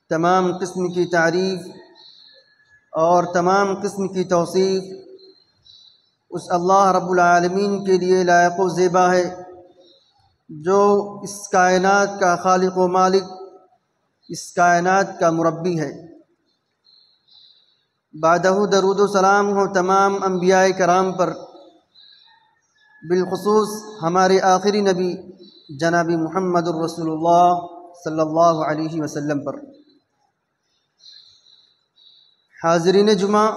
تمام قسم کی تعریف اور تمام قسم کی توصیف اس اللہ رب العالمین کے لیے لائق و زیبا ہے جو اس کائنات کا خالق و مالک، اس کائنات کا مربی ہے۔ بعدہ درود و سلام ہو تمام انبیاء کرام پر، بالخصوص ہمارے آخری نبی جناب محمد الرسول اللہ صلی اللہ علیہ وسلم پر۔ حاضرین جمعہ،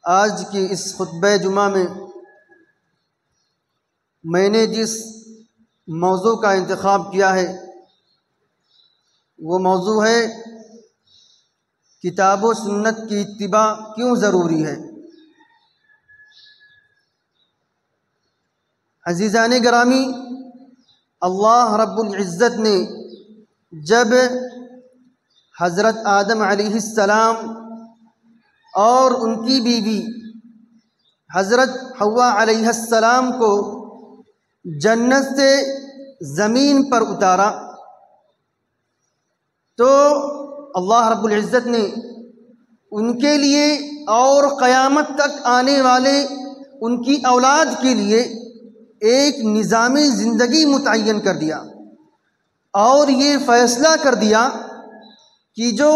آج کی اس خطبہ جمعہ میں نے جس موضوع کا انتخاب کیا ہے وہ موضوع ہے کتاب و سنت کی اتباع کیوں ضروری ہے۔ عزیزان گرامی، اللہ رب العزت نے جب حضرت آدم علیہ السلام اور ان کی بیوی حضرت حوا علیہ السلام کو جنت سے زمین پر اتارا تو اللہ رب العزت نے ان کے لیے اور قیامت تک آنے والے ان کی اولاد کے لیے ایک نظام زندگی متعین کر دیا اور یہ فیصلہ کر دیا کہ جو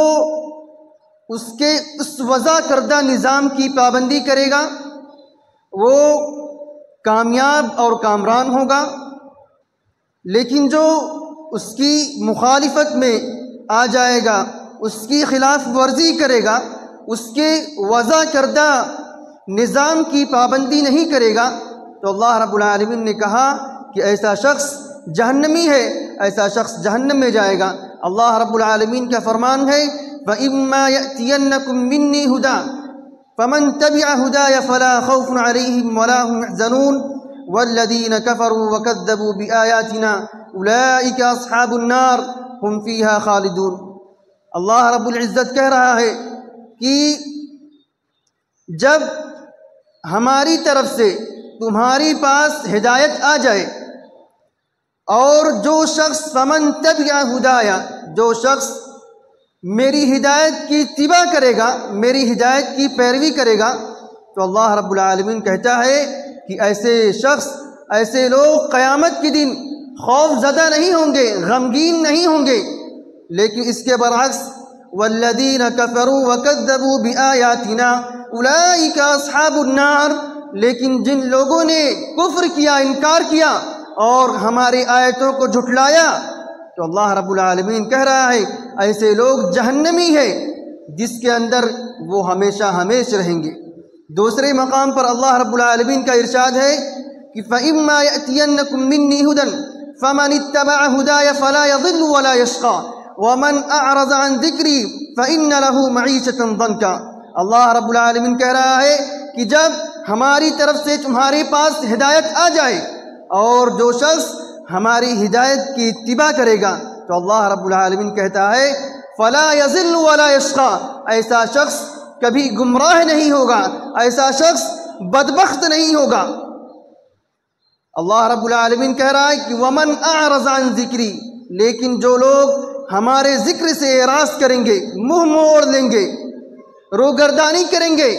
اس وضع کردہ نظام کی پابندی کرے گا وہ کامیاب اور کامران ہوگا، لیکن جو اس کی مخالفت میں آ جائے گا، اس کی خلاف ورزی کرے گا، اس کے وضع کردہ نظام کی پابندی نہیں کرے گا تو اللہ رب العالمین نے کہا کہ ایسا شخص جہنمی ہے، ایسا شخص جہنم میں جائے گا۔ اللہ رب العالمین کا فرمان ہے فَإِمَّا يَأْتِيَنَّكُم مِّنِّي هُدًى فَمَن تَبِعَ هُدَايَ فَلَا خَوْفٌ عَلَيْهِمْ وَلَا هُمْ يَحْزَنُونَ وَالَّذِينَ كَفَرُوا وَكَذَّبُوا بِآيَاتِنَا أُولَٰئِكَ أَصْحَابُ النَّارِ هُمْ فِيهَا خَالِدُونَ۔ اللہ رب العزت کہہ رہا ہے کہ جب ہماری طرف سے تمہاری پاس ہدایت آ جائے اور جو شخص فمن تبع ہدایا، جو شخص میری ہدایت کی اتباع کرے گا، میری ہدایت کی پیروی کرے گا تو اللہ رب العالمین کہتا ہے کہ ایسے شخص، ایسے لوگ قیامت کے دن خوف زدہ نہیں ہوں گے، غمگین نہیں ہوں گے۔ لیکن اس کے برعکس والذین کفروا وکذبوا بآیاتنا اولئک اصحاب النار، لیکن جن لوگوں نے کفر کیا، انکار کیا اور ہماری آیتوں کو جھٹلایا تو اللہ رب العالمین کہہ رہا ہے ایسے لوگ جہنمی ہے جس کے اندر وہ ہمیشہ ہمیشہ رہیں گے۔ دوسرے مقام پر اللہ رب العالمین کا ارشاد ہے کہ فَإِمَّا يَأْتِيَنَّكُم مِّنِّي هُدًى فَمَنِ اتَّبَعَ هُدَايَ فَلَا يَضِلُّ وَلَا يَشْقَىٰ وَمَنْ أَعْرَضَ عَن ذِكْرِي فَإِنَّ لَهُ مَعِيشَةً ضَنكًا۔ اللہ رب العالمین کہہ رہا ہے کہ جب ہماری طرف سے تمہارے پاس ہدایت آ جائے اور جو شخص ہماری ہدایت کی اتباع کرے گا تو اللہ رب العالمین کہتا ہے فلا یضل ولا یشقی، ایسا شخص کبھی گمراہ نہیں ہوگا، ایسا شخص بدبخت نہیں ہوگا۔ اللہ رب العالمین کہہ رہا ہے کہ ومن اعرض عن ذکری، لیکن جو لوگ ہمارے ذکر سے اعراض کریں گے، منہ موڑ لیں گے، روگردانی کریں گے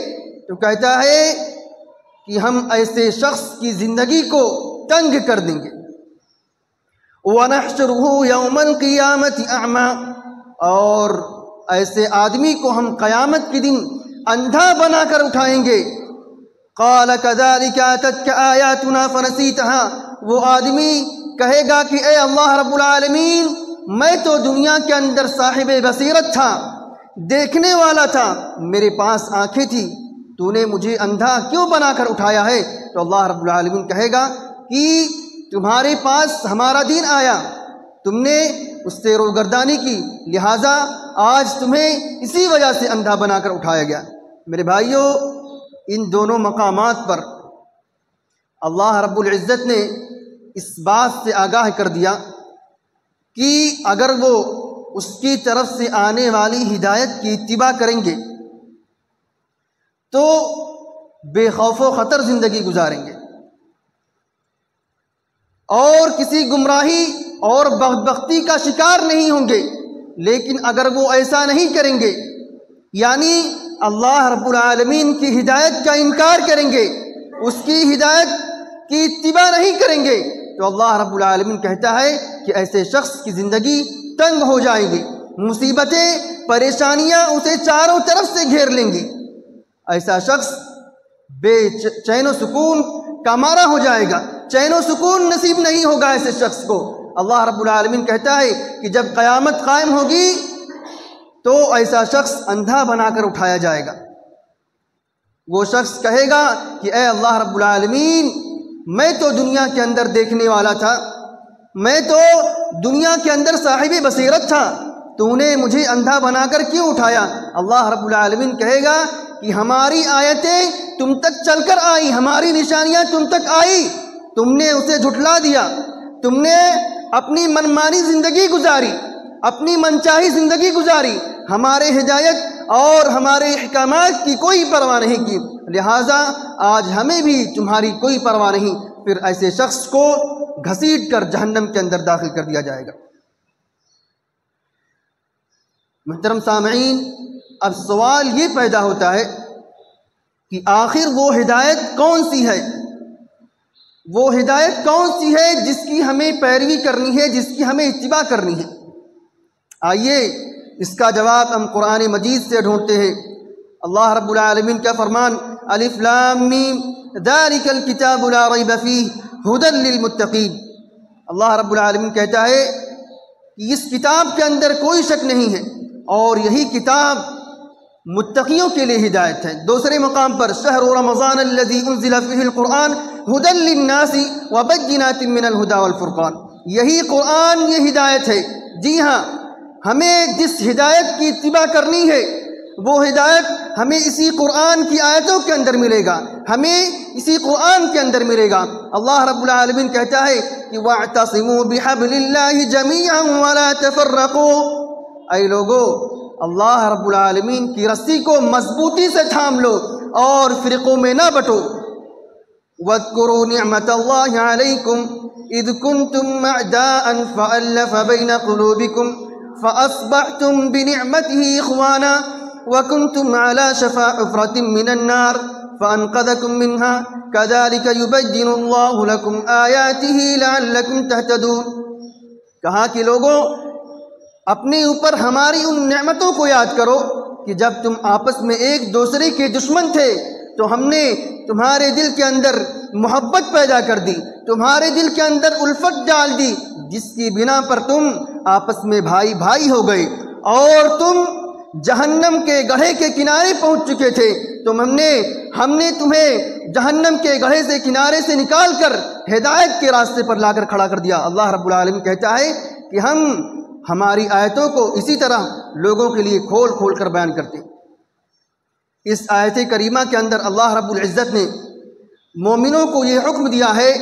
تو کہتا ہے کہ ہم ایسے شخص کی زندگی کو تنگ کر دیں گے۔ وَنَحْشُرُهُ يَوْمَ الْقِيَامَةِ أَعْمَى، اور ایسے آدمی کو ہم قیامت کے دن اندھا بنا کر اٹھائیں گے۔ قَالَ كَذَلِكَ أَتَتْكَ آيَاتُنَا فَنَسِيتَهَا، وہ آدمی کہے گا کہ اے اللہ رب العالمین، میں تو دنیا کے اندر صاحب بصیرت تھا، دیکھنے والا تھا، میرے پاس آنکھیں تھی، تو نے مجھے اندھا کیوں بنا کر اٹھایا ہے؟ تو اللہ رب العالمین کہے گا کہ تمہارے پاس ہمارا دین آیا، تم نے اس سے روگردانی کی، لہٰذا آج تمہیں اسی وجہ سے اندھا بنا کر اٹھایا گیا۔ میرے بھائیوں، ان دونوں مقامات پر اللہ رب العزت نے اس بات سے آگاہ کر دیا کہ اگر وہ اس کی طرف سے آنے والی ہدایت کی اتباع کریں گے تو بے خوف و خطر زندگی گزاریں گے اور کسی گمراہی اور بدبختی کا شکار نہیں ہوں گے۔ لیکن اگر وہ ایسا نہیں کریں گے، یعنی اللہ رب العالمین کی ہدایت کا انکار کریں گے، اس کی ہدایت کی اتباع نہیں کریں گے، تو اللہ رب العالمین کہتا ہے کہ ایسے شخص کی زندگی تنگ ہو جائے گی، مصیبتیں پریشانیاں اسے چاروں طرف سے گھیر لیں گی، ایسا شخص بے چین و سکون کا مارا ہو جائے گا، چین و سکون نصیب نہیں ہوگا ایسے شخص کو۔ اللہ رب العالمین کہتا ہے کہ جب قیامت قائم ہوگی تو ایسا شخص اندھا بنا کر اٹھایا جائے گا۔ وہ شخص کہے گا کہ اے اللہ رب العالمین، میں تو دنیا کے اندر دیکھنے والا تھا، میں تو دنیا کے اندر صاحب بصیرت تھا، تو نے مجھے اندھا بنا کر کیوں اٹھایا؟ اللہ رب العالمین کہے گا کہ ہماری آیتیں تم تک چل کر آئی، ہماری نشانیاں تم تک آئی، تم نے اسے جھٹلا دیا، تم نے اپنی منمانی زندگی گزاری، اپنی منچاہی زندگی گزاری، ہمارے ہدایت اور ہمارے احکامات کی کوئی پرواہ نہیں کی، لہٰذا آج ہمیں بھی تمہاری کوئی پرواہ نہیں۔ پھر ایسے شخص کو گھسیٹ کر جہنم کے اندر داخل کر دیا جائے گا۔ محترم سامعین، اب سوال یہ پیدا ہوتا ہے کہ آخر وہ ہدایت کون سی ہے؟ وہ ہدایت کون سی ہے جس کی ہمیں پیروی کرنی ہے، جس کی ہمیں اتباع کرنی ہے؟ آئیے اس کا جواب ہم قرآن مجید سے ڈھونڈتے ہیں۔ اللہ رب العالمین کا فرمان الف لام میم ذالک الکتاب لا ریب فیہ ھدی للمتقین۔ اللہ رب العالمین کہتا ہے کہ اس کتاب کے اندر کوئی شک نہیں ہے اور یہی کتاب متقیوں کے لیے ہدایت ہے۔ دوسرے مقام پر شہر رمضان الذی انزل فیہ القرآن ھدی للناس وبینات من الھدی والفرقان۔ یہی قرآن، یہ ہدایت ہے۔ جی ہاں، ہمیں جس ہدایت کی اتباع کرنی ہے وہ ہدایت ہمیں اسی قرآن کی آیتوں کے اندر ملے گا، ہمیں اسی قرآن کے اندر ملے گا۔ اللہ رب العالمین کہتا ہے کہ وَاعْتَصِمُوا بِحَبْلِ اللَّهِ جَمِيعًا وَلَا تَفَرَّقُوا۔ اے لوگو، اللہ رب العالمین کی رسی کو مضبوطی سے تھام لو اور فرقوں میں نہ بٹو۔ وَاذْكُرُوا نِعْمَةَ اللَّهِ عَلَيْكُمْ إِذْ كُنْتُمْ أَعْدَاءً فَأَلَّفَ بَيْنَ قُلُوبِكُمْ فَأَصْبَحْتُمْ بِنِعْمَتِهِ إِخْوَانًا وَكُنْتُمْ عَلَى شَفَا حُفْرَةٍ مِّنَ النَّارِ فَأَنْقَذَكُم مِّنْهَا كَذَلِكَ يُبَيِّنُ اللَّهُ لَكُمْ آيَاتِهِ لَعَلَّكُمْ تَهْتَدُونَ۔ کہا کہ لوگوں، اپنے اوپر ہماری ان نعمتوں کو یاد کرو کہ جب تم آپس میں ایک دوسرے کے دشمن تھے تو ہم نے تمہارے دل کے اندر محبت پیدا کر دی، تمہارے دل کے اندر الفت ڈال دی، جس کی بنا پر تم آپس میں بھائی بھائی ہو گئے اور تم جہنم کے گڑھے کے کنارے پہنچ چکے تھے۔ ہم نے تمہیں جہنم کے گڑھے سے کنارے سے نکال کر ہدایت کے راستے پر لا کر کھڑا کر دیا۔ اللہ رب العالمین کہتا ہے کہ ہم ہماری آیتوں کو اسی طرح لوگوں کے لیے کھول کھول کر بیان کرتے ہیں۔ اس آیت کریمہ کے اندر اللہ رب العزت نے مومنوں کو یہ حکم دیا ہے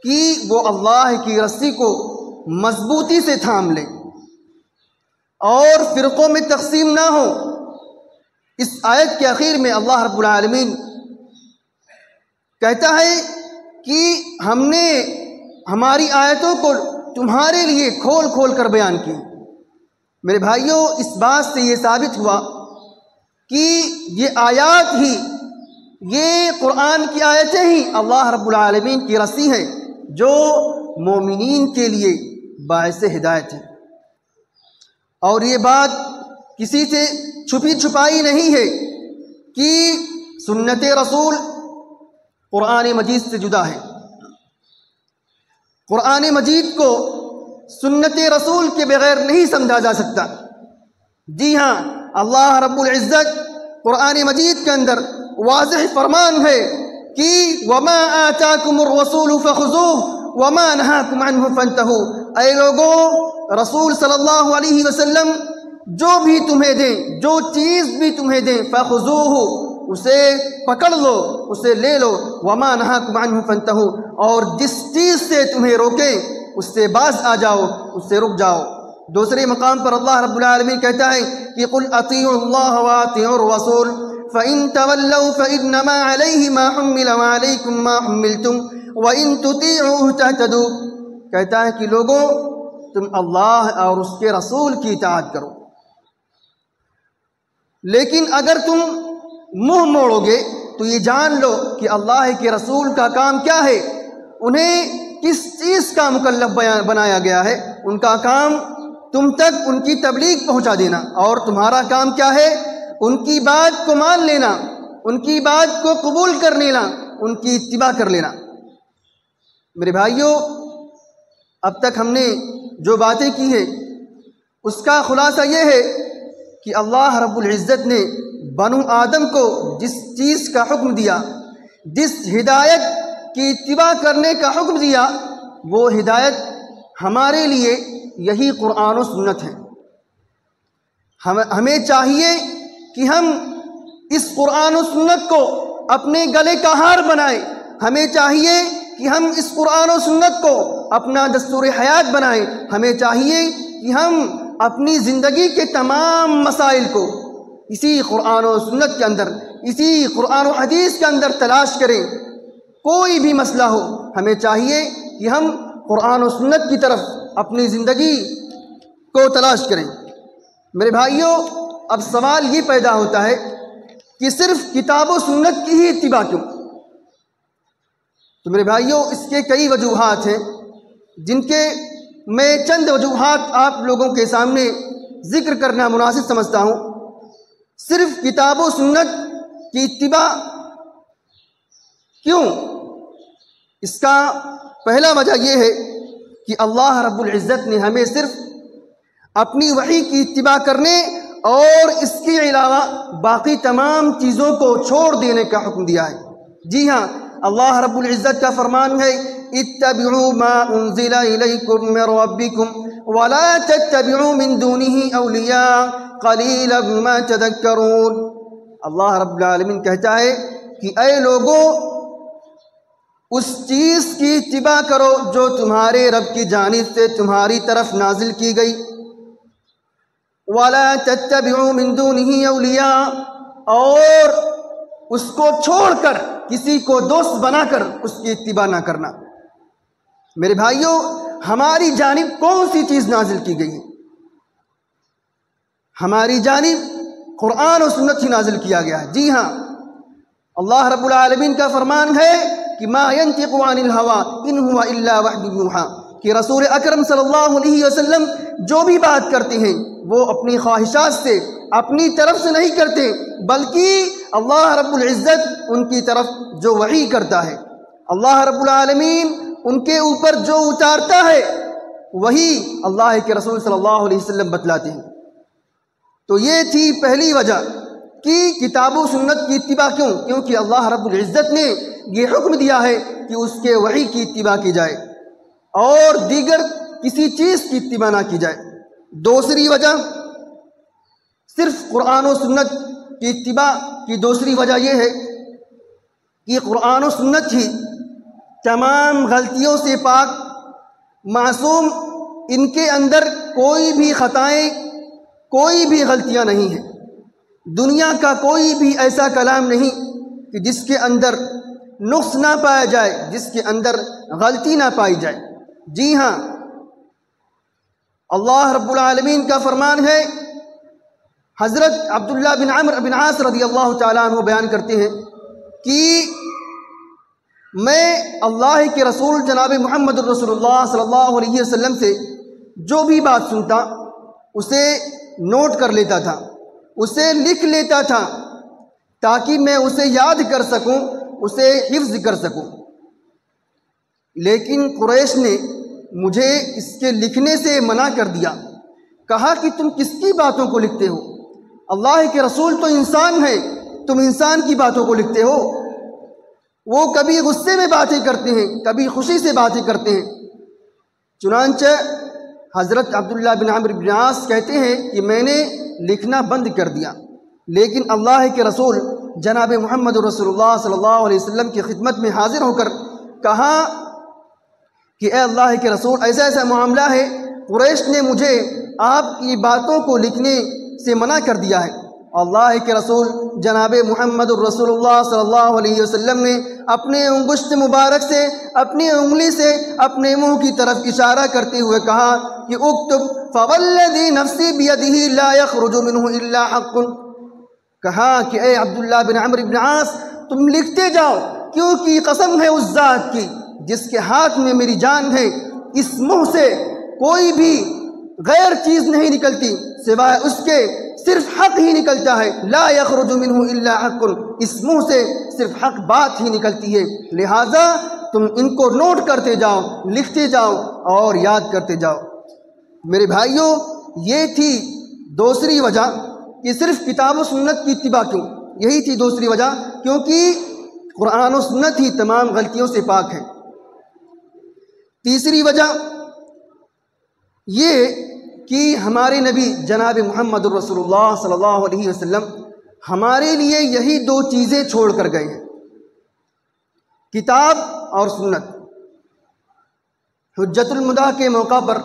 کہ وہ اللہ کی رسی کو مضبوطی سے تھام لیں اور فرقوں میں تقسیم نہ ہو۔ اس آیت کے اخیر میں اللہ رب العالمین کہتا ہے کہ ہم نے ہماری آیتوں کو تمہارے لیے کھول کھول کر بیان کی۔ میرے بھائیوں، اس بات سے یہ ثابت ہوا کہ یہ آیات ہی، یہ قرآن کی آیتیں ہی اللہ رب العالمین کی رسی ہیں جو مومنین کے لیے باعث ہدایت ہے۔ اور یہ بات کسی سے چھپی چھپائی نہیں ہے کہ سنت رسول قرآن مجید سے جدا ہے۔ قرآن مجید کو سنت رسول کے بغیر نہیں سمجھا جا سکتا۔ جی ہاں، اللہ رب العزت قرآن مجید کے اندر واضح فرمان ہے کہ وَمَا آتَاكُمُ الرَّسُولُ فَخُذُوهُ وَمَا نَهَاكُمْ عَنْهُ فَانْتَهُوا۔ اے لوگو، رسول صلی اللہ علیہ وسلم جو بھی تمہیں دیں، جو چیز بھی تمہیں دیں، فَخُذُوهُ، اسے پکڑ لو، اسے لے لو، وَمَا نَهَاكُمْ عَنْهُ فَانْتَهُوا، اور جس چیز سے تمہیں روکیں اس سے باز آ جاؤ، اس سے رک جاؤ۔ دوسرے مقام پر اللہ رب العالمین کہتا ہے کہ قُلْ أَطِيعُوا اللَّهَ وَأَطِيعُوا الرَّسُولَ فَإِن تَوَلَّوْا فَإِنَّمَا عَلَيْهِ مَا حُمِّلَ وَعَلَيْكُمْ مَا حُمِّلْتُمْ وَإِن تُطِيعُوهُ تَهْتَدُوا۔ کہتا ہے کہ لوگوں، تم اللہ اور اس کے رسول کی اطاعت کرو۔ لیکن اگر تم منہ موڑو گے تو یہ جان لو کہ اللہ کے رسول کا کام کیا ہے، انہیں کس چیز کا مکلف بنایا گیا ہے۔ ان کا کام تم تک ان کی تبلیغ پہنچا دینا، اور تمہارا کام کیا ہے؟ ان کی بات کو مان لینا، ان کی بات کو قبول کر لینا، ان کی اتباع کر لینا۔ میرے بھائیوں، اب تک ہم نے جو باتیں کی ہیں اس کا خلاصہ یہ ہے کہ اللہ رب العزت نے بنو آدم کو جس چیز کا حکم دیا، جس ہدایت کی اتباع کرنے کا حکم دیا، وہ ہدایت ہمارے لیے یہی قرآن و سنت ہے۔ ہمیں چاہیے کہ ہم اس قرآن و سنت کو اپنے گلے کا ہار بنائیں۔ ہمیں چاہیے کہ ہم اس قرآن و سنت کو اپنا دستور حیات بنائیں۔ ہمیں چاہیے کہ ہم اپنی زندگی کے تمام مسائل کو اسی قرآن و سنت کے اندر، اسی قرآن و حدیث کے اندر تلاش کریں۔ کوئی بھی مسئلہ ہو، ہمیں چاہیے کہ ہم قرآن و سنت کی طرف اپنی زندگی کو تلاش کریں۔ میرے بھائیوں، اب سوال یہ پیدا ہوتا ہے کہ صرف کتاب و سنت کی ہی اتباع کیوں؟ تو میرے بھائیوں، اس کے کئی وجوہات ہیں، جن کے میں چند وجوہات آپ لوگوں کے سامنے ذکر کرنا مناسب سمجھتا ہوں۔ صرف کتاب و سنت کی اتباع کیوں؟ اس کا پہلا وجہ یہ ہے کہ اللہ رب العزت نے ہمیں صرف اپنی وحی کی اتباع کرنے اور اس کے علاوہ باقی تمام چیزوں کو چھوڑ دینے کا حکم دیا ہے۔ جی ہاں، اللہ رب العزت کا فرمان ہے، اتبعوا ما انزل الیکم من ربکم ولا تتبعوا من دونه اولیاء قلیلا ما تذکرون۔ اللہ رب العالمین کہتا ہے کہ اے لوگوں، اس چیز کی اتباع کرو جو تمہارے رب کی جانب سے تمہاری طرف نازل کی گئی۔ وَلَا تَتَّبِعُوا مِن دُونِهِ أَوْلِيَاءَ، اور اس کو چھوڑ کر کسی کو دوست بنا کر اس کی اتباع نہ کرنا۔ میرے بھائیوں، ہماری جانب کون سی چیز نازل کی گئی ہے؟ ہماری جانب قرآن و سنت ہی نازل کیا گیا ہے۔ جی ہاں، اللہ رب العالمین کا فرمان ہے کہ ما ينطق عن الهوى ان هو الا وحی یوحی، کہ رسول اکرم صلی اللہ علیہ وسلم جو بھی بات کرتے ہیں وہ اپنی خواہشات سے، اپنی طرف سے نہیں کرتے، بلکہ اللہ رب العزت ان کی طرف جو وحی کرتا ہے، اللہ رب العالمین ان کے اوپر جو اتارتا ہے وہی اللہ کے رسول صلی اللہ علیہ وسلم بتلاتے ہیں۔ تو یہ تھی پہلی وجہ کہ کتاب و سنت کی اتباع کیوں؟ کیونکہ اللہ رب العزت نے یہ حکم دیا ہے کہ اس کے وحی کی اتباع کی جائے اور دیگر کسی چیز کی اتباع نہ کی جائے۔ دوسری وجہ، صرف قرآن و سنت کی اتباع کی دوسری وجہ یہ ہے کہ قرآن و سنت ہی تمام غلطیوں سے پاک، معصوم، ان کے اندر کوئی بھی خطائیں، کوئی بھی غلطیاں نہیں ہیں۔ دنیا کا کوئی بھی ایسا کلام نہیں کہ جس کے اندر نقص نہ پایا جائے، جس کے اندر غلطی نہ پائی جائے۔ جی ہاں، اللہ رب العالمین کا فرمان ہے، حضرت عبداللہ بن عمرو بن عاص رضی اللہ تعالیٰ عنہ بیان کرتے ہیں کہ میں اللہ کے رسول جناب محمد الرسول اللہ صلی اللہ علیہ وسلم سے جو بھی بات سنتا اسے نوٹ کر لیتا تھا، اسے لکھ لیتا تھا تاکہ میں اسے یاد کر سکوں، اسے حفظ کر سکوں۔ لیکن قریش نے مجھے اس کے لکھنے سے منع کر دیا، کہا کہ تم کس کی باتوں کو لکھتے ہو؟ اللہ کے رسول تو انسان ہے، تم انسان کی باتوں کو لکھتے ہو۔ وہ کبھی غصے میں باتیں کرتے ہیں، کبھی خوشی سے باتیں کرتے ہیں۔ چنانچہ حضرت عبداللہ بن عمرو بن عاص کہتے ہیں کہ میں نے لکھنا بند کر دیا، لیکن اللہ کے رسول جناب محمد رسول اللہ صلی اللہ علیہ وسلم کی خدمت میں حاضر ہو کر کہا کہ اے اللہ کے رسول، ایسا ایسا معاملہ ہے، قریش نے مجھے آپ کی باتوں کو لکھنے سے منع کر دیا ہے اللہ کے رسول جناب محمد الرسول اللہ صلی اللہ علیہ وسلم نے اپنے انگشت مبارک سے اپنی انگلی سے اپنے منہ کی طرف اشارہ کرتے ہوئے کہا کہ اکتب فوالذی نفسی بیدہ لا یخرج منہ الا حق. کہا کہ اے عبداللہ بن عمرو بن عاص تم لکھتے جاؤ، کیونکہ قسم ہے اس ذات کی جس کے ہاتھ میں میری جان ہے، اس منہ سے کوئی بھی غیر چیز نہیں نکلتی سوائے اس کے صرف حق ہی نکلتا ہے. لا یخرج منہ الا حق، اس منہ سے صرف حق بات ہی نکلتی ہے. لہٰذا تم ان کو نوٹ کرتے جاؤ، لکھتے جاؤ اور یاد کرتے جاؤ. میرے بھائیوں، یہ تھی دوسری وجہ کہ صرف کتاب و سنت کی اتباع کیوں. یہی تھی دوسری وجہ، کیونکہ قرآن و سنت ہی تمام غلطیوں سے پاک ہے. تیسری وجہ یہ کہ ہمارے نبی جناب محمد الرسول اللہ صلی اللہ علیہ وسلم ہمارے لیے یہی دو چیزیں چھوڑ کر گئے ہیں، کتاب اور سنت. حجت المداح کے موقع پر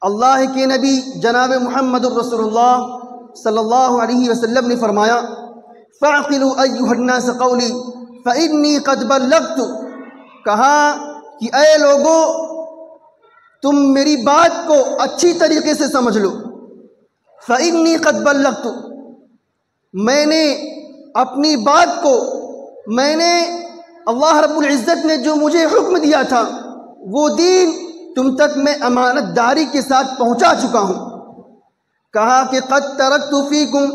اللہ کے نبی جناب محمد الرسول اللہ صلی اللہ علیہ وسلم نے فرمایا فَاعْقِلُوا أَيُّهَا النَّاسَ قَوْلِي فَإِنِّي قَدْ بَلَّغْتُ. کہا کہ اے لوگو تم میری بات کو اچھی طریقے سے سمجھ لو. فَإِنِّي قَدْ بَلَّغْتُ، میں نے اپنی بات کو، میں نے اللہ رب العزت نے جو مجھے حکم دیا تھا وہ دین تم تک میں امانت داری کے ساتھ پہنچا چکا ہوں. کہا کہ قد ترکت فیکم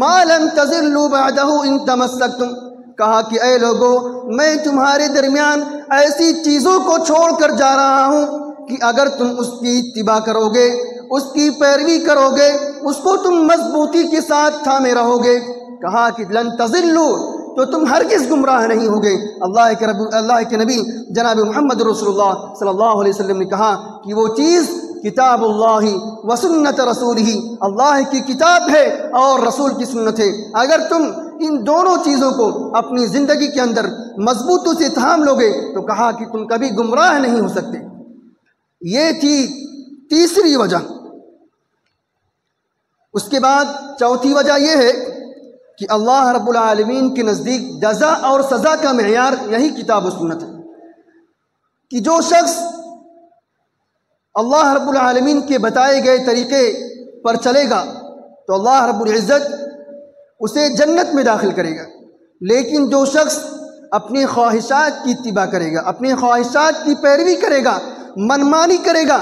ما لم تضلوا بعدہ ان تمسکتم. کہا کہ اے لوگو میں تمہارے درمیان ایسی چیزوں کو چھوڑ کر جا رہا ہوں کہ اگر تم اس کی اتباع کرو گے، اس کی پیروی کرو گے، اس کو تم مضبوطی کے ساتھ تھامے رہو گے. کہا کہ لن تضلوا، تو تم ہرگز گمراہ نہیں ہوگے. اللہ کے نبی جناب محمد رسول اللہ صلی اللہ علیہ وسلم نے کہا کہ وہ چیز کتاب اللہ و سنت رسول ہی، اللہ کی کتاب ہے اور رسول کی سنت ہے. اگر تم ان دونوں چیزوں کو اپنی زندگی کے اندر مضبوطی سے تھام لو گے تو کہا کہ تم کبھی گمراہ نہیں ہو سکتے. یہ تھی تیسری وجہ. اس کے بعد چوتھی وجہ یہ ہے کہ اللہ رب العالمین کے نزدیک جزا اور سزا کا معیار یہی کتاب و سنت ہے، کہ جو شخص اللہ رب العالمین کے بتائے گئے طریقے پر چلے گا تو اللہ رب العزت اسے جنت میں داخل کرے گا. لیکن جو شخص اپنی خواہشات کی اتباع کرے گا، اپنی خواہشات کی پیروی کرے گا، منمانی کرے گا،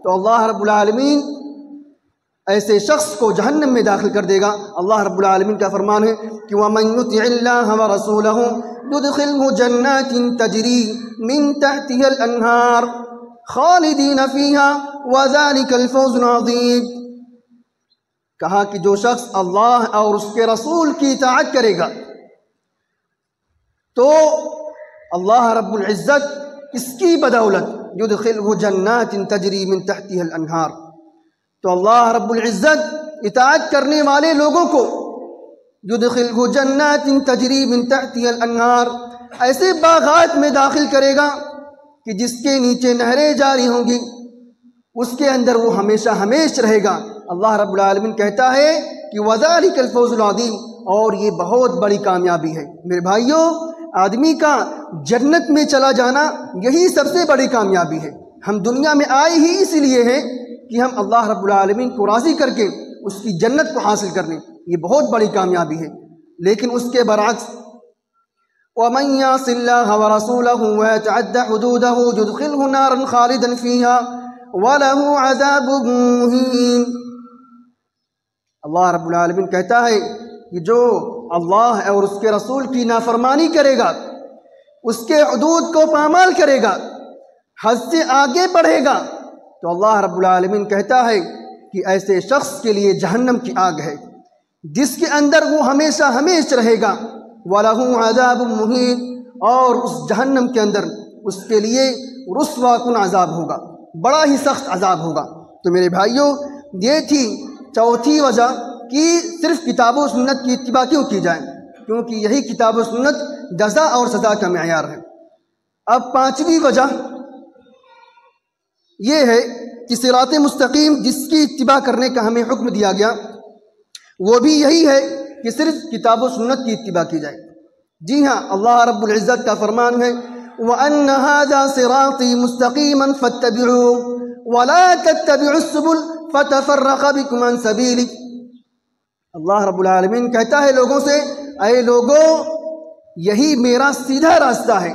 تو اللہ رب العالمین ایسے شخص کو جہنم میں داخل کر دے گا. اللہ رب العالمین کا فرمان ہے کہ وَمَن يُطِعِ اللَّهَ وَرَسُولَهُ يُدْخِلْهُ جَنَّاتٍ تَجْرِي مِن تَحْتِهَا الْأَنْهَارُ خالدین فیہا وذالک الفوز العظیم. کہا کہ جو شخص اللہ اور اس کے رسول کی اطاعت کرے گا تو اللہ رب العزت اس کی بدولت یدخلہ جنات تجری من تحتها الانہار، تو اللہ رب العزت اطاعت کرنے والے لوگوں کو یدخلہ جنات تجری من تحتها الانہار ایسے باغات میں داخل کرے گا کہ جس کے نیچے نہریں جاری ہوں گی، اس کے اندر وہ ہمیشہ ہمیشہ رہے گا. اللہ رب العالمین کہتا ہے کہ وَذَلِكَ الْفَوْزُ الْعَظِيمُ، اور یہ بہت بڑی کامیابی ہے. میرے بھائیوں، آدمی کا جنت میں چلا جانا یہی سب سے بڑی کامیابی ہے. ہم دنیا میں آئے ہی اس لیے ہیں کہ ہم اللہ رب العالمین کو راضی کر کے اس کی جنت کو حاصل کر لیں، یہ بہت بڑی کامیابی ہے. لیکن اس کے برعکس وَمَن يَعْصِ اللَّهَ وَرَسُولَهُ وَيَتَعَدَّ حُدُودَهُ يُدْخِلْهُ نَارًا خَالِدًا فِيهَا وَلَهُ عَذَابٌ مُّهِينٌ. اللہ رب العالمین کہتا ہے کہ جو اللہ اور اس کے رسول کی نافرمانی کرے گا، اس کے حدود کو پامال کرے گا، حد سے آگے بڑھے گا، تو اللہ رب العالمین کہتا ہے کہ ایسے شخص کے لیے جہنم کی آگ ہے جس کے اندر وہ ہمیشہ ہمیشہ رہے گا. وَلَهُ عَذَابٌ مُّهِينٌ، اور اس جہنم کے اندر اس کے لیے رسوا کن عذاب ہوگا، بڑا ہی سخت عذاب ہوگا. تو میرے بھائیوں، یہ تھی چوتھی وجہ کہ صرف کتاب و سنت کی اتباع کیوں کی جائے، کیونکہ یہی کتاب و سنت جزا اور سزا کا معیار ہے. اب پانچویں وجہ یہ ہے کہ صراط مستقیم جس کی اتباع کرنے کا ہمیں حکم دیا گیا وہ بھی یہی ہے کہ صرف کتاب و سنت کی اتباع کی جائے۔ جی ہاں، اللہ رب العزت کا فرمان ہے وَأَنَّ هَذَا صِرَاطِي مُسْتَقِيمًا فَاتَّبِعُوهُ وَلَا تَتَّبِعُوا السُّبُلَ فَتَفَرَّقَ بِكُمْ عَنْ سَبِيلِهِ۔ اللہ رب العالمین کہتا ہے لوگوں سے، اے لوگوں یہی میرا سیدھا راستہ ہے،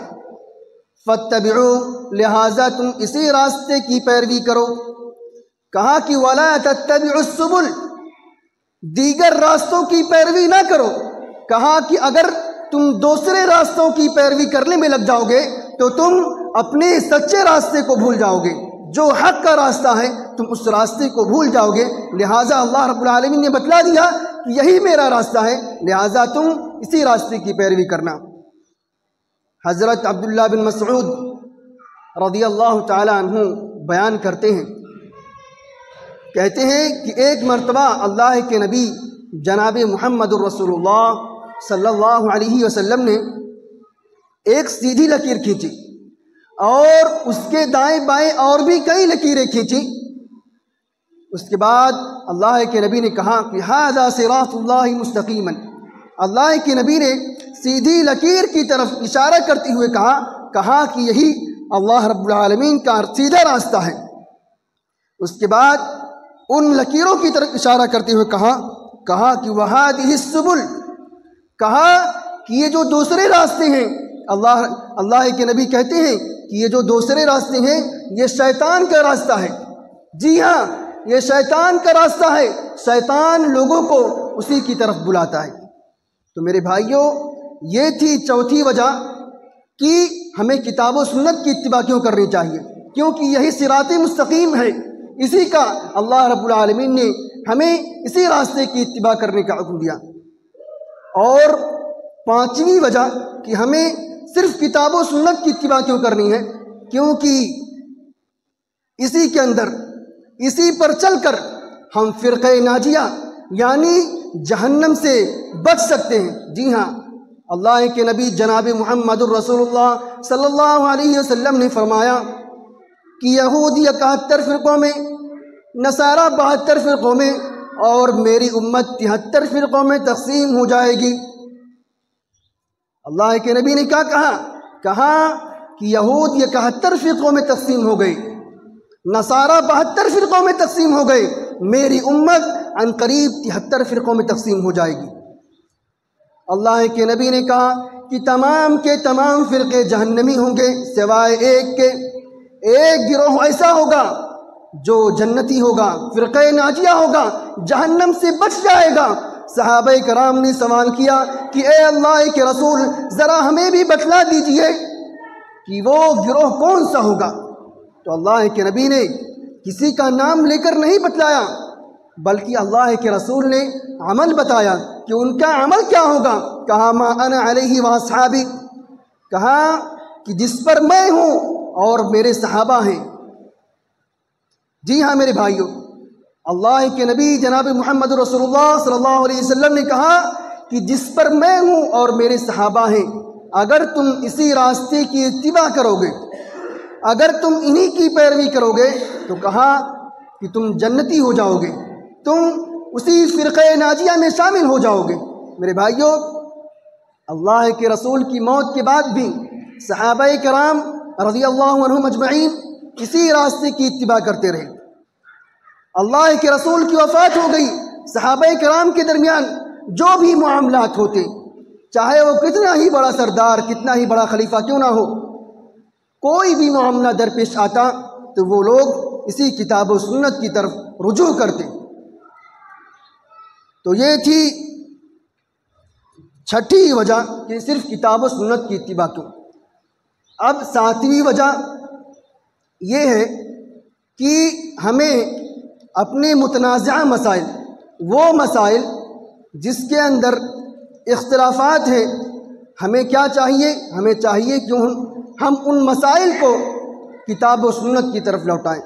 فَاتَّبِعُوهُ لہٰذا تم اسی راستے کی پیروی کرو۔ کہا کہ وَلَا تَتَّبِعُوا السُّبُلَ، دیگر راستوں کی پیروی نہ کرو۔ کہا کہ اگر تم دوسرے راستوں کی پیروی کرنے میں لگ جاؤ گے تو تم اپنے سچے راستے کو بھول جاؤ گے، جو حق کا راستہ ہے تم اس راستے کو بھول جاؤ گے۔ لہٰذا اللہ رب العالمین نے بتلا دیا کہ یہی میرا راستہ ہے، لہٰذا تم اسی راستے کی پیروی کرنا۔ حضرت عبداللہ بن مسعود رضی اللہ تعالی عنہ بیان کرتے ہیں، کہتے ہیں کہ ایک مرتبہ اللہ کے نبی جناب محمد الرسول اللہ صلی اللہ علیہ وسلم نے ایک سیدھی لکیر کھینچی اور اس کے دائیں بائیں اور بھی کئی لکیریں کھینچی۔ اس کے بعد اللہ کے نبی نے کہا کہ ھذا صراط اللہ مستقیما، اللہ کے نبی نے سیدھی لکیر کی طرف اشارہ کرتے ہوئے کہا کہ یہی اللہ رب العالمین کا سیدھا راستہ ہے۔ اس کے بعد ان لکیروں کی طرف اشارہ کرتے ہوئے کہا کہ وَھَٰذِهِ السُّبُلُ، کہا کہ یہ جو دوسرے راستے ہیں، اللہ کے نبی کہتے ہیں کہ یہ جو دوسرے راستے ہیں یہ شیطان کا راستہ ہے۔ جی ہاں، یہ شیطان کا راستہ ہے، شیطان لوگوں کو اسی کی طرف بلاتا ہے۔ تو میرے بھائیوں، یہ تھی چوتھی وجہ کہ ہمیں کتاب و سنت کی اتباع کیوں کرنی چاہیے، کیونکہ یہی صراط مستقیم ہے، اسی کا اللہ رب العالمین نے ہمیں اسی راستے کی اتباع کرنے کا حکم دیا۔ اور پانچویں وجہ کہ ہمیں صرف کتاب و سنت کی اتباع کیوں کرنی ہے، کیونکہ اسی کے اندر، اسی پر چل کر ہم فرقہ ناجیہ یعنی جہنم سے بچ سکتے ہیں۔ جی ہاں، اللہ کے نبی جناب محمد الرسول اللہ صلی اللہ علیہ وسلم نے فرمایا کہ یہودی 71 فرقوں میں، نصارہ 72 فرقوں میں، اور میری امت 73 فرقوں میں تقسیم ہو جائے گی۔ اللہ کے نبی نے کیا کہا کہ یہود 71 فرقوں میں تقسیم ہو گئی، نصارہ 72 فرقوں میں تقسیم ہو گئے، میری امت عن قریب 73 فرقوں میں تقسیم ہو جائے گی۔ اللہ کے نبی نے کہا کہ تمام کے تمام فرقے جہنمی ہوں گے سوائے ایک کے، ایک گروہ ایسا ہوگا جو جنتی ہوگا، فرقہ ناجیہ ہوگا، جہنم سے بچ جائے گا۔ صحابہ کرام نے سوال کیا کہ اے اللہ کے رسول ذرا ہمیں بھی بتلا دیجئے کہ وہ گروہ کون سا ہوگا۔ تو اللہ کے نبی نے کسی کا نام لے کر نہیں بتلایا، بلکہ اللہ کے رسول نے عمل بتایا کہ ان کا عمل کیا ہوگا۔ کہا ما انا علیہ واصحابی، کہا کہ جس پر میں ہوں اور میرے صحابہ ہیں۔ جی ہاں میرے بھائیوں، اللہ کے نبی جناب محمد رسول اللہ صلی اللہ علیہ وسلم نے کہا کہ جس پر میں ہوں اور میرے صحابہ ہیں، اگر تم اسی راستے کی اتباع کرو گے، اگر تم انہی کی پیروی کرو گے تو کہا کہ تم جنتی ہو جاؤ گے، تم اسی فرقہ ناجیہ میں شامل ہو جاؤ گے۔ میرے بھائیوں، اللہ کے رسول کی موت کے بعد بھی صحابہ کرام رضی اللہ عنہم اجمعین اسی راستے کی اتباع کرتے رہے۔ اللہ کے رسول کی وفات ہو گئی، صحابہ کرام کے درمیان جو بھی معاملات ہوتے، چاہے وہ کتنا ہی بڑا سردار، کتنا ہی بڑا خلیفہ کیوں نہ ہو، کوئی بھی معاملہ درپیش آتا تو وہ لوگ اسی کتاب و سنت کی طرف رجوع کرتے۔ تو یہ تھی چھٹی وجہ کہ صرف کتاب و سنت کی اتباع کیوں۔ اب ساتویں وجہ یہ ہے کہ ہمیں اپنے متنازعہ مسائل، وہ مسائل جس کے اندر اختلافات ہیں، ہمیں کیا چاہیے؟ ہمیں چاہیے کہ ہم ان مسائل کو کتاب و سنت کی طرف لوٹائیں۔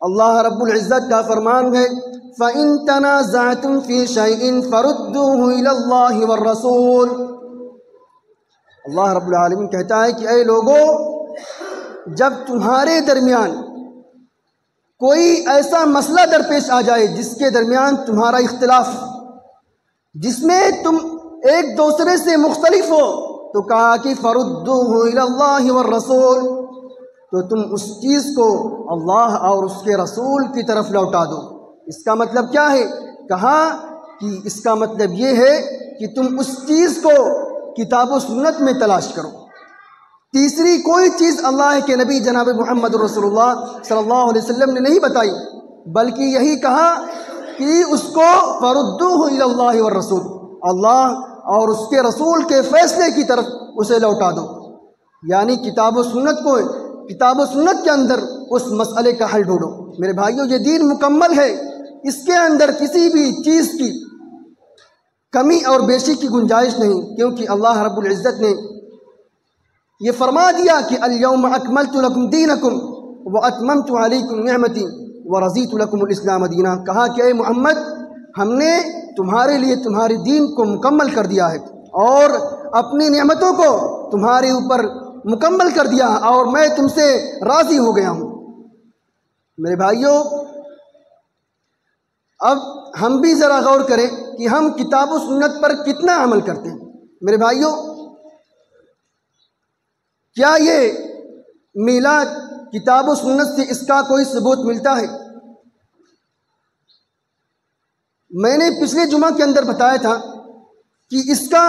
اللہ رب العزت کا فرمان ہے فَإِن تَنَازَعْتُمْ فِي شَيْءٍ فَرُدُّوهُ إِلَى اللَّهِ وَالرَّسُولِ۔ اللہ رب العالمین کہتا ہے کہ اے لوگو، جب تمہارے درمیان کوئی ایسا مسئلہ درپیش آ جائے جس کے درمیان تمہارا اختلاف، جس میں تم ایک دوسرے سے مختلف ہو، تو کہا کہ فردوہ الی اللہ والرسول، تو تم اس چیز کو اللہ اور اس کے رسول کی طرف لوٹا دو۔ اس کا مطلب کیا ہے؟ کہا کہ اس کا مطلب یہ ہے کہ تم اس چیز کو کتاب و سنت میں تلاش کرو۔ تیسری کوئی چیز اللہ کے نبی جناب محمد رسول اللہ صلی اللہ علیہ وسلم نے نہیں بتائی، بلکہ یہی کہا کہ اس کو فردوہ الی اللہ والرسول، اللہ اور اس کے رسول کے فیصلے کی طرف اسے لوٹا دو۔ یعنی کتاب و سنت کے اندر اس مسئلے کا حل ڈھونڈو۔ میرے بھائیوں، یہ دین مکمل ہے، اس کے اندر کسی بھی چیز کی کمی اور بیشی کی گنجائش نہیں، کیونکہ اللہ رب العزت نے یہ فرما دیا کہ الیوم اکملت لکم دینکم واتممت علیکم نعمتی ورضیت لکم الاسلام دینا۔ کہا کہ اے محمد، ہم نے تمہارے لیے تمہارے دین کو مکمل کر دیا ہے اور اپنی نعمتوں کو تمہارے اوپر مکمل کر دیا اور میں تم سے راضی ہو گیا ہوں۔ میرے بھائیوں، اب ہم بھی ذرا غور کریں کہ ہم کتاب و سنت پر کتنا عمل کرتے ہیں۔ میرے بھائیوں، کیا یہ میلاد کتاب و سنت سے اس کا کوئی ثبوت ملتا ہے؟ میں نے پچھلے جمعہ کے اندر بتایا تھا کہ اس کا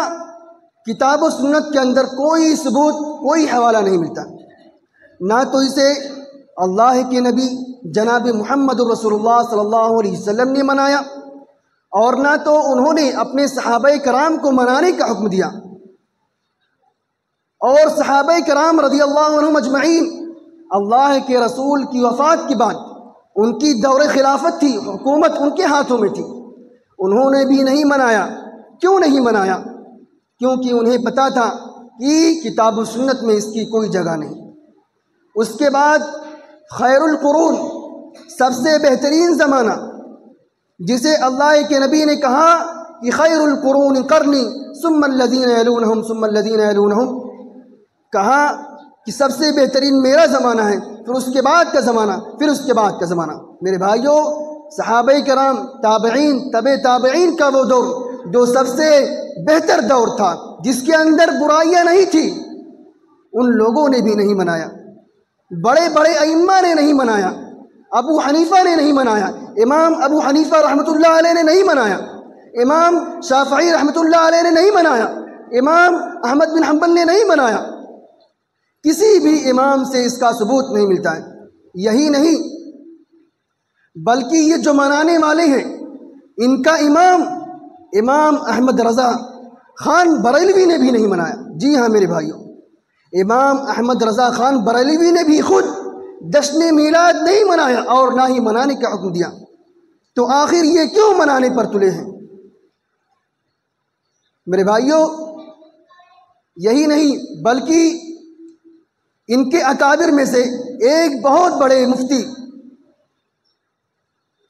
کتاب و سنت کے اندر کوئی ثبوت، کوئی حوالہ نہیں ملتا، نہ تو اسے اللہ کے نبی جناب محمد رسول اللہ صلی اللہ علیہ وسلم نے منایا، اور نہ تو انہوں نے اپنے صحابہ کرام کو منانے کا حکم دیا، اور صحابہ کرام رضی اللہ عنہم اجمعین اللہ کے رسول کی وفات کے بعد ان کی دور خلافت تھی، حکومت ان کے ہاتھوں میں تھی، انہوں نے بھی نہیں منایا۔ کیوں نہیں منایا؟ کیونکہ انہیں پتا تھا کہ کتاب و سنت میں اس کی کوئی جگہ نہیں۔ اس کے بعد خیر القرون، سب سے بہترین زمانہ، جسے اللہ کے نبی نے کہا کہ خیر القرون قرنی ثم الذین یلونہم ثم الذین یلونہم، کہا کہ سب سے بہترین میرا زمانہ ہے، پھر اس کے بعد کا زمانہ، پھر اس کے بعد کا زمانہ۔ میرے بھائیوں، صحابہ کرام، تابعین، تبع تابعین کا وہ دور جو سب سے بہتر دور تھا، جس کے اندر برائیاں نہیں تھی، ان لوگوں نے بھی نہیں منایا، بڑے بڑے ائمہ نے نہیں منایا، ابو حنیفہ نے نہیں منایا، امام ابو حنیفہ رحمۃ اللہ علیہ نے نہیں منایا، امام شافعی رحمۃ اللہ علیہ نے نہیں منایا، امام احمد بن حنبل نے نہیں منایا، کسی بھی امام سے اس کا ثبوت نہیں ملتا ہے۔ یہی نہیں بلکہ یہ جو منانے والے ہیں، ان کا امام احمد رضا خان بریلوی نے بھی نہیں منایا۔ جی ہاں میرے بھائیوں، امام احمد رضا خان بریلوی نے بھی خود جشن میلاد نہیں منایا اور نہ ہی منانے کا حکم دیا، تو آخر یہ کیوں منانے پر تلے ہیں؟ میرے بھائیوں، یہی نہیں بلکہ ان کے اکابر میں سے ایک بہت بڑے مفتی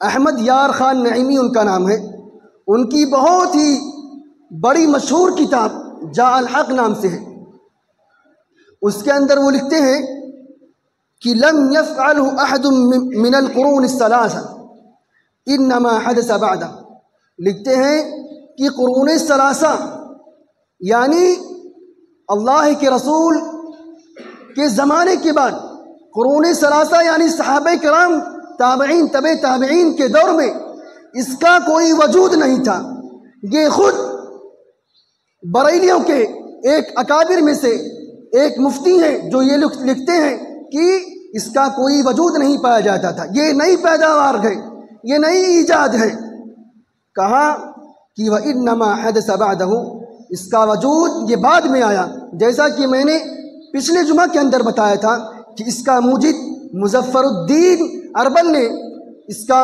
احمد یار خان نعیمی ان کا نام ہے، ان کی بہت ہی بڑی مشہور کتاب جاء الحق نام سے ہے۔ اس کے اندر وہ لکھتے ہیں کہ لم يفعله احد من القرون الثلاثہ انما حدث بعدہ، لکھتے ہیں کہ قرون الثلاثہ یعنی اللہ کے رسول کے زمانے کے بعد، قرون ثلاثہ یعنی صحابہ کرام، تابعین، تبع تابعین کے دور میں اس کا کوئی وجود نہیں تھا۔ یہ خود بریلیوں کے ایک اکابر میں سے ایک مفتی ہیں جو یہ لکھتے ہیں کہ اس کا کوئی وجود نہیں پایا جاتا تھا، یہ نئی پیداوار ہے، یہ نئی ایجاد ہے۔ کہا کہ وَإِنَّمَا حَدَثَ بَعْدَهُ، اس کا وجود یہ بعد میں آیا، جیسا کہ میں نے پچھلے جمعہ کے اندر بتایا تھا کہ اس کا موجد مظفر الدین اربل نے اس کا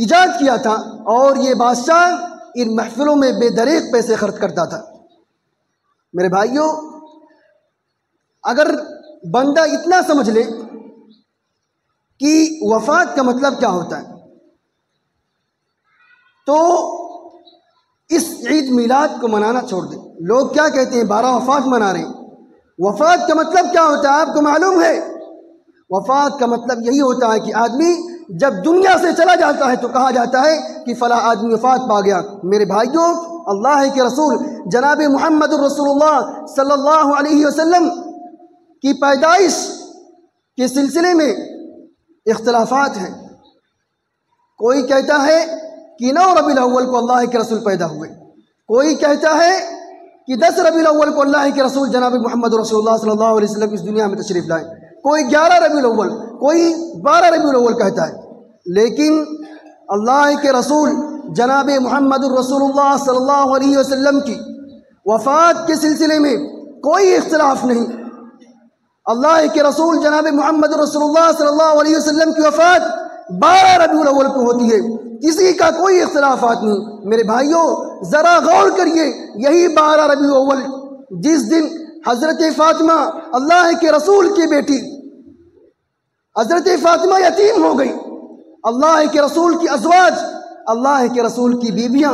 ایجاد کیا تھا، اور یہ بادشاہ ان محفلوں میں بے دریغ پیسے خرچ کرتا تھا۔ میرے بھائیوں، اگر بندہ اتنا سمجھ لے کہ وفات کا مطلب کیا ہوتا ہے، تو اس عید میلاد کو منانا چھوڑ دے۔ لوگ کیا کہتے ہیں، 12 وفات منا رہے ہیں۔ وفات کا مطلب کیا ہوتا ہے آپ کو معلوم ہے؟ وفات کا مطلب یہی ہوتا ہے کہ آدمی جب دنیا سے چلا جاتا ہے تو کہا جاتا ہے کہ فلاں آدمی وفات پا گیا۔ میرے بھائیوں، اللہ کے رسول جناب محمد الرسول اللہ صلی اللہ علیہ وسلم کی پیدائش کے سلسلے میں اختلافات ہیں۔ کوئی کہتا ہے کہ 9 ربیع الاول کو اللہ کے رسول پیدا ہوئے، کوئی کہتا ہے کہ 10 ربیع الاول کو اللہ کے رسول جناب محمد رسول اللہ صلی اللہ علیہ وسلم اس دنیا میں تشریف لائے، کوئی 11 ربیع الاول، کوئی 12 ربیع الاول کہتا ہے۔ لیکن اللہ کے رسول جناب محمد الرسول اللہ صلی اللہ علیہ وسلم کی وفات کے سلسلے میں کوئی اختلاف نہیں۔ اللہ کے رسول جناب محمد رسول اللہ صلی اللہ علیہ وسلم کی وفات 12 ربیع الاول کو ہوتی ہے، کسی کا کوئی اختلافات نہیں۔ میرے بھائیوں ذرا غور کریے، یہی 12 ربیع الاول جس دن حضرت فاطمہ اللہ کے رسول کی بیٹی حضرت فاطمہ یتیم ہو گئی، اللہ کے رسول کی ازواج، اللہ کے رسول کی بیویاں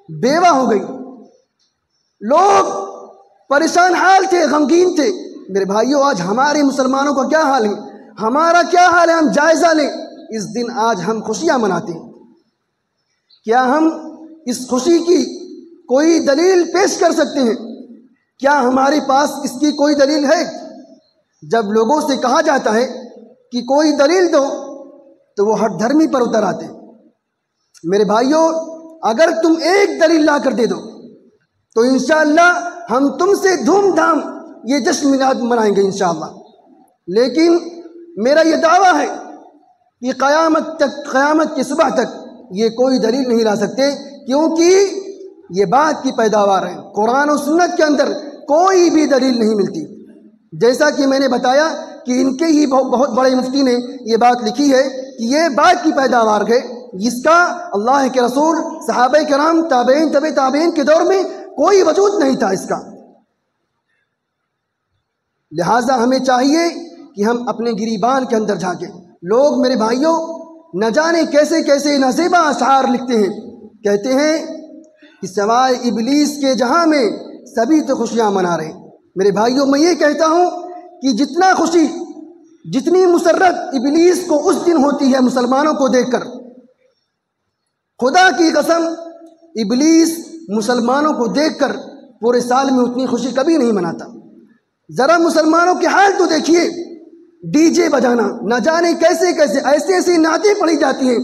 بیوہ ہو گئی، لوگ پریشان حال تھے، غمگین تھے۔ میرے بھائیوں آج ہمارے مسلمانوں کا کیا حال ہے، ہمارا کیا حال ہے، ہم جائزہ لیں۔ اس دن آج ہم خوشیاں مناتے ہیں، کیا ہم اس خوشی کی کوئی دلیل پیش کر سکتے ہیں؟ کیا ہمارے پاس اس کی کوئی دلیل ہے؟ جب لوگوں سے کہا جاتا ہے کہ کوئی دلیل دو تو وہ ہٹ دھرمی پر اتر آتے ہیں۔ میرے بھائیوں اگر تم ایک دلیل لا کر دے دو تو انشاءاللہ ہم تم سے دھوم دھام یہ جشن میلاد منائیں گے انشاءاللہ۔ لیکن میرا یہ دعویٰ ہے کہ قیامت کی صبح تک یہ کوئی دلیل نہیں لا سکتے، کیونکہ یہ بات کی پیداوار ہے، قرآن و سنت کے اندر کوئی بھی دلیل نہیں ملتی۔ جیسا کہ میں نے بتایا کہ ان کے ہی بہت بڑے مفتی نے یہ بات لکھی ہے کہ یہ بات کی پیداوار ہے جس کا اللہ کے رسول، صحابہ کرام، تابعین، تبع تابعین کے دور میں کوئی وجود نہیں تھا اس کا۔ لہٰذا ہمیں چاہیے کہ ہم اپنے گریبان کے اندر جھانکیں۔ لوگ میرے بھائیوں نہ جانے کیسے کیسے نازیبا اشعار لکھتے ہیں، کہتے ہیں کہ سوائے ابلیس کے جہاں میں سبھی تو خوشیاں منا رہے ہیں۔ میرے بھائیوں میں یہ کہتا ہوں کہ جتنا خوشی، جتنی مسرت ابلیس کو اس دن ہوتی ہے مسلمانوں کو دیکھ کر، خدا کی قسم ابلیس مسلمانوں کو دیکھ کر پورے سال میں اتنی خوشی کبھی نہیں مناتا۔ ذرا مسلمانوں کے حال تو دیکھیے، ڈی جے بجانا، نہ جانے کیسے کیسے ایسی ایسی نعتیں پڑھی جاتی ہیں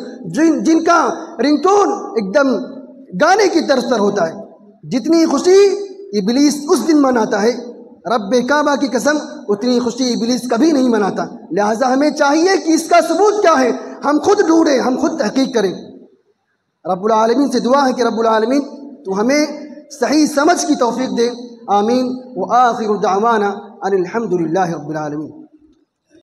جن کا رنگ ٹون ایک دم گانے کی طرز پر ہوتا ہے۔ جتنی خوشی ابلیس اس دن مناتا ہے، رب کعبہ کی قسم اتنی خوشی ابلیس کبھی نہیں مناتا۔ لہٰذا ہمیں چاہیے کہ اس کا ثبوت کیا ہے، ہم خود ڈھونڈیں، ہم خود تحقیق کریں۔ رب العالمین سے دعا ہے کہ رب العالمین تو ہمیں صحیح سمجھ کی توفیق دے، آمین۔ وآخر دعوانا ان الحمد للہ رب العالمین۔